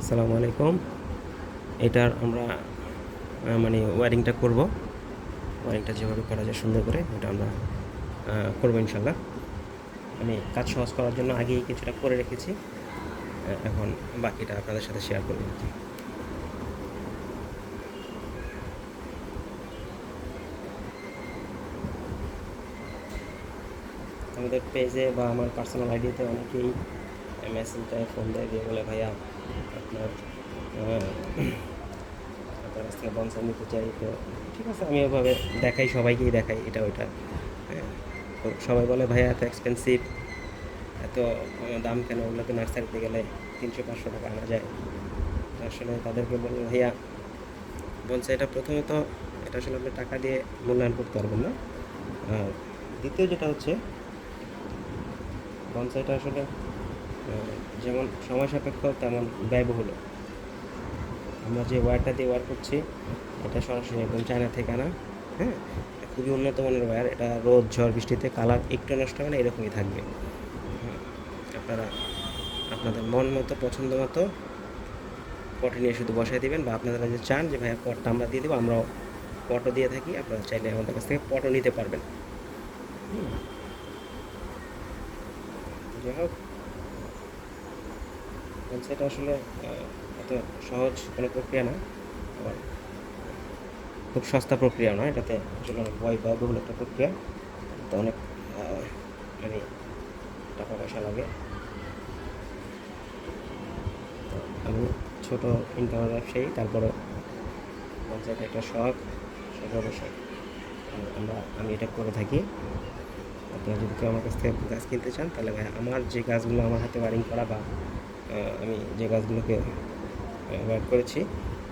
আসসালামু আলাইকুম। এটার আমরা মানে ওয়্যারিংটা করব। ওয়্যারিংটা যেভাবে করা যায় সুন্দর করে ওটা আমরা করবো ইনশাল্লাহ। আমি কাজ সহজ করার জন্য আগেই কিছুটা করে রেখেছি। এখন বাকিটা আপনাদের সাথে শেয়ার করবো আর কি। আমাদের পেজে বা আমার পার্সোনাল আইডিতে অনেকেই মেসেঞ্জারে ফোন দেয়, দিয়ে বলে ভাইয়া আপনার আপনার কাছ থেকে বনসাই নিতে চাই। তো ঠিক আছে, আমি ওভাবে দেখাই, সবাইকেই দেখাই এটা ওইটা। হ্যাঁ, তো সবাই বলে ভাইয়া এত এক্সপেন্সিভ, এত দাম কেন? ওগুলো তো নার্সারিতে গেলে 300-500 টাকা আনা যায়। তো আসলে তাদেরকে বলবো ভাইয়া বনসাইটা প্রথমত এটা আসলে আপনি টাকা দিয়ে মূল্যায়ন করতে পারবেন না। আর দ্বিতীয় যেটা হচ্ছে বনসাইটা আসলে যেমন সময় সাপেক্ষ তেমন ব্যয়বহুল। আমরা যে ওয়্যারটা দিয়ে ওয়্যার করছি এটা সরাসরি একদম চায়না থেকে আনা। হ্যাঁ, এটা খুবই উন্নত মানের ওয়্যার। এটা রোদ ঝড় বৃষ্টিতে কালার একটু নষ্ট হয় না, এরকমই থাকবে। হ্যাঁ, আপনারা আপনাদের মন মতো পছন্দ মতো পটে নিয়ে শুধু বসাই দিবেন, বা আপনারা যে চান যে ভাইয়া পটটা আমরা দিয়ে দেবো, আমরাও পটও দিয়ে থাকি। আপনারা চাইলে আমাদের কাছ থেকে পটও নিতে পারবেন। যাই হোক, সেটা আসলে এত সহজ কোনো প্রক্রিয়া না, আবার খুব সস্তা প্রক্রিয়া নয়। এটাতে আসলে অনেক ব্যয়বহুল একটা প্রক্রিয়া। তো অনেক মানে টাকা পয়সা লাগে। তো আমি ছোটো ইনকামের ব্যবসায়ী, তারপরে পঞ্চায়েত একটা শখ, সেটা অবশ্যই আমি এটা করে থাকি। আপনারা যদি কেউ আমার কাছ থেকে গাছ কিনতে চান, তাহলে ভাই আমার যে গাছগুলো আমার হাতে ওয়ারিং করা, বা আমি যে গাছগুলোকে ওয়ার করেছি,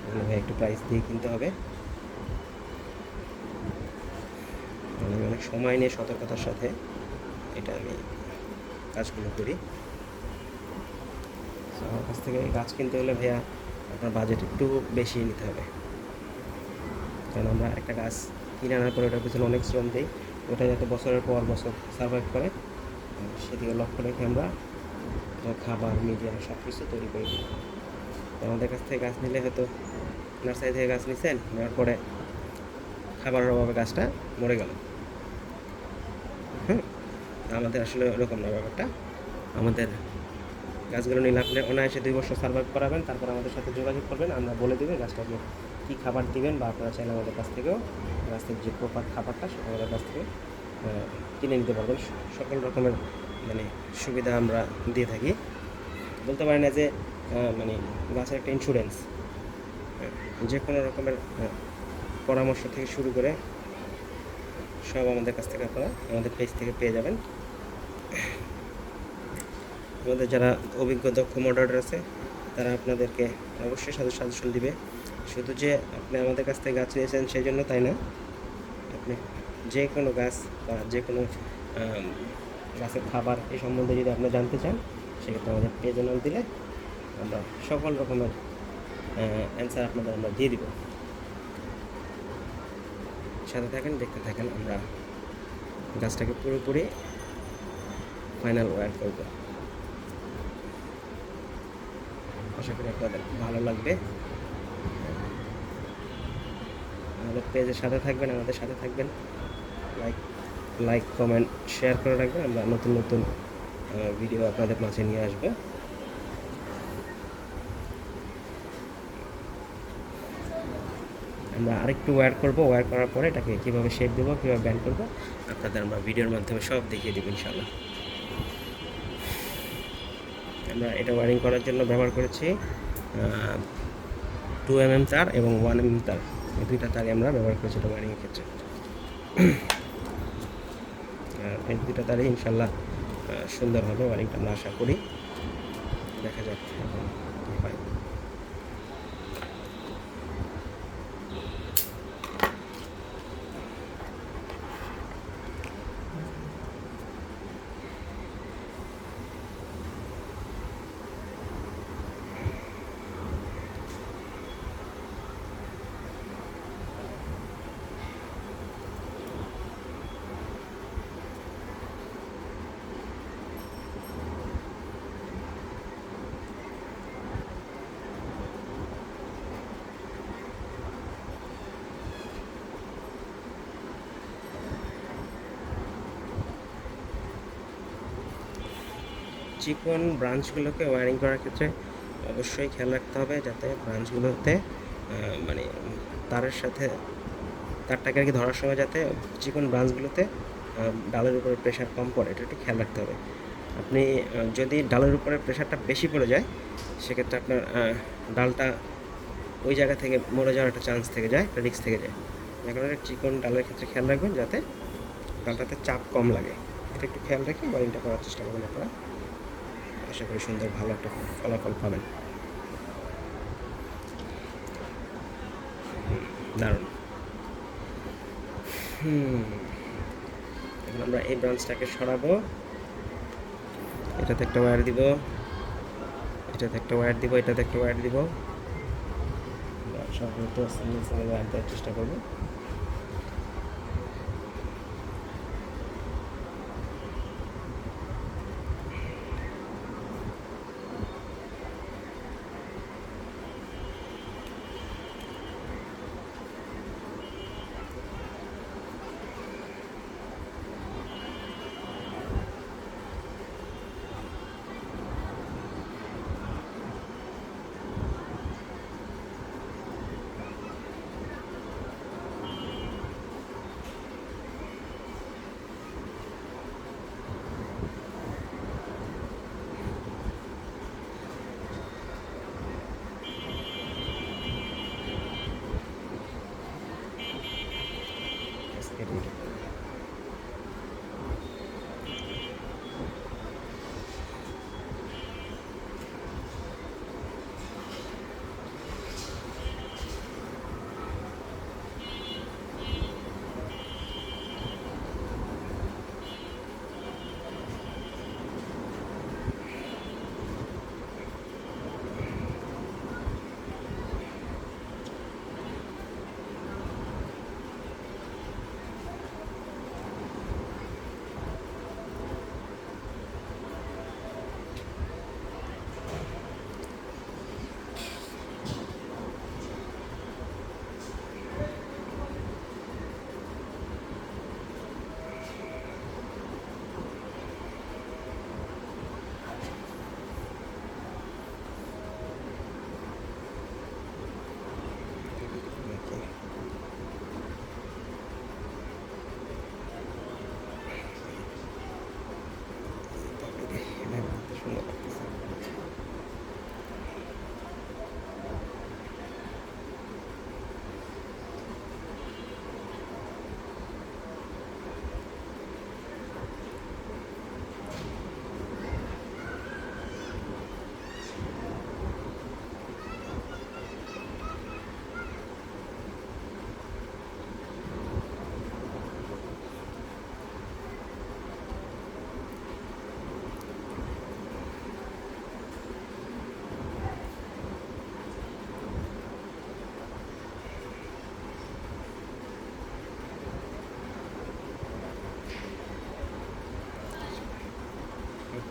ওগুলো ভাই একটু প্রাইস দিয়ে কিনতে হবে। আমি অনেক সময় নিয়ে সতর্কতার সাথে এটা আমি কাজগুলো করি। আমার কাছ থেকে গাছ কিনতে হলে ভাইয়া আপনার বাজেট একটু বেশি নিতে হবে, কারণ আমরা একটা গাছ কিনে আনার পরে ওটার পিছনে অনেক শ্রম দিই। ওটা যাতে বছরের পর বছর সার্ভাইভ করে, সেদিকে লক্ষ্য রেখে আমরা খাবার, মিডিয়া সব কিছু তৈরি করে দিই। তো আমাদের কাছ থেকে গাছ নিলে হয়তো নার্সারি থেকে গাছ নিচ্ছেন, নেওয়ার পরে খাবারের অভাবে গাছটা মরে গেল। হ্যাঁ, আমাদের আসলে ওরকম না ব্যাপারটা। আমাদের গাছগুলো নিলে আপনি অনায়াসে 2 বছর সার্ভাইভ করাবেন। তারপর আমাদের সাথে যোগাযোগ করবেন, আমরা বলে দেবেন গাছটাকে কী খাবার দিবেন, বা আপনারা চাইলে আমাদের কাছ থেকেও গাছের যে প্রপার খাবারটা সেটা আমাদের কাছ থেকে কিনে নিতে পারবেন। সকল রকমের মানে সুবিধা আমরা দিয়ে থাকি। বলতে পারি না যে মানে গাছের একটা ইন্স্যুরেন্স, যে কোনো রকমের পরামর্শ থেকে শুরু করে সব আমাদের কাছ থেকে আপনারা আমাদের পেজ থেকে পেয়ে যাবেন। আমাদের যারা অভিজ্ঞ দক্ষ মডারেটর আছে, তারা আপনাদেরকে অবশ্যই সাজেশন দিবে। শুধু যে আপনি আমাদের কাছ থেকে গাছ নিয়েছেন সেই জন্য তাই না, আপনি যে কোনো গাছ বা যে কোনো গাছের খাবার এই সম্বন্ধে যদি আপনি জানতে চান, সেক্ষেত্রে আমাদের পেজে নাম দিলে আমরা সকল রকমের অ্যান্সার আপনাদের আমরা দিয়ে দিব। সাথে থাকেন, দেখতে থাকেন, আমরা গাছটাকে পুরোপুরি ফাইনাল ওয়্যার করব। আশা করি আপনাদের ভালো লাগবে। আমাদের পেজের সাথে থাকবেন, আমাদের সাথে থাকবেন। লাইক লাইক কমেন্ট শেয়ার করে রাখবেন। আমরা নতুন নতুন ভিডিও আপনাদের মাঝে নিয়ে আসবো। আমরা আরেকটু ওয়্যার করব, ওয়্যার করার পরে এটাকে কীভাবে শেপ দেবো, কীভাবে ব্যান্ড করবো, আপনাদের আমরা ভিডিওর মাধ্যমে সব দেখিয়ে দেবো ইনশাল্লাহ। আমরা এটা ওয়্যারিং করার জন্য ব্যবহার করেছি 2 mm তার এবং 1 mm তার, এই দুইটা তারই আমরা ব্যবহার করেছি এটা ওয়্যারিংয়ের ক্ষেত্রে। এই দুইটা তারই ইনশাল্লাহ সুন্দর হবে ওয়্যারিংটা, আমরা আশা করি। দেখা যাক এখন কী হয়। চিকন ব্রাঞ্চগুলোকে ওয়্যারিং করার ক্ষেত্রে অবশ্যই খেয়াল রাখতে হবে যাতে ব্রাঞ্চগুলোতে মানে তারের সাথে তারটাকে আর কি ধরার সময় যাতে চিকন ব্রাঞ্চগুলোতে ডালের উপরে প্রেশার কম পড়ে, এটা একটু খেয়াল রাখতে হবে। আপনি যদি ডালের উপরে প্রেশারটা বেশি পড়ে যায় সেক্ষেত্রে আপনার ডালটা ওই জায়গা থেকে মরে যাওয়ার একটা চান্স থেকে যায়, একটা রিস্ক থেকে যায়। যার কারণে চিকন ডালের ক্ষেত্রে খেয়াল রাখবেন যাতে ডালটাতে চাপ কম লাগে, এটা একটু খেয়াল রেখে ওয়ারিংটা করার চেষ্টা করবেন আপনারা। আশা করি সুন্দর ভালো একটা ফলাফল পাবেন। দারুণ। এখন আমরা এই ব্রাঞ্চটাকে সরাবো, এটাতে একটা ওয়্যার দিব, এটাতে একটা ওয়্যার দিব, এটাতে একটা ওয়্যার দিব, সর্বত সিঙ্গেল সিঙ্গেল ওয়্যার দেওয়ার চেষ্টা করবো।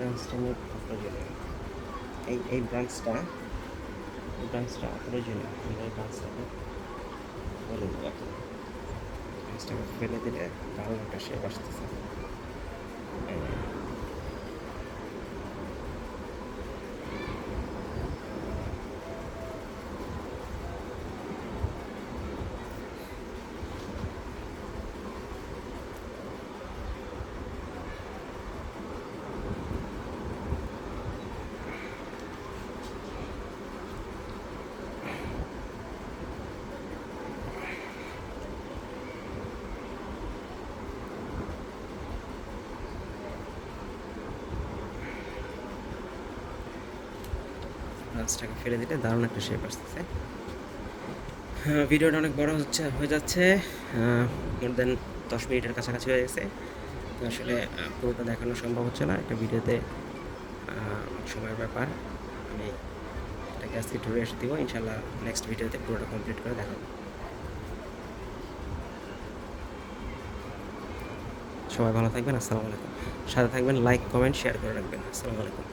ব্রাঞ্চটা নিয়ে অপ্রয়োজনীয়, এই ব্রাঞ্চটা অপ্রয়োজনীয়। আমরা এই ব্রাঞ্চটাকে বলে দেবো এখন, ব্রাঞ্চটাকে ফেলে দিলে দারুণ একটা শেপ আসতেছে। ব্রাঞ্চটাকে ফেলে দিলে দারুণ একটা শেপ আসতেছে। ভিডিওটা অনেক বড় হয়ে যাচ্ছে, মোর দেন 10 মিনিটের কাছাকাছি হয়ে গেছে। তো আসলে পুরোটা দেখানো সম্ভব হচ্ছে না, একটা ভিডিওতে সময়ের ব্যাপার। আমি এটাকে আজকে একটু রেস্ট দিব, ইনশাল্লাহ নেক্সট ভিডিওতে পুরোটা কমপ্লিট করে দেখাবো। সবাই ভালো থাকবেন, আসসালামু আলাইকুম। সাথে থাকবেন, লাইক কমেন্ট শেয়ার করে রাখবেন। আসসালামু আলাইকুম।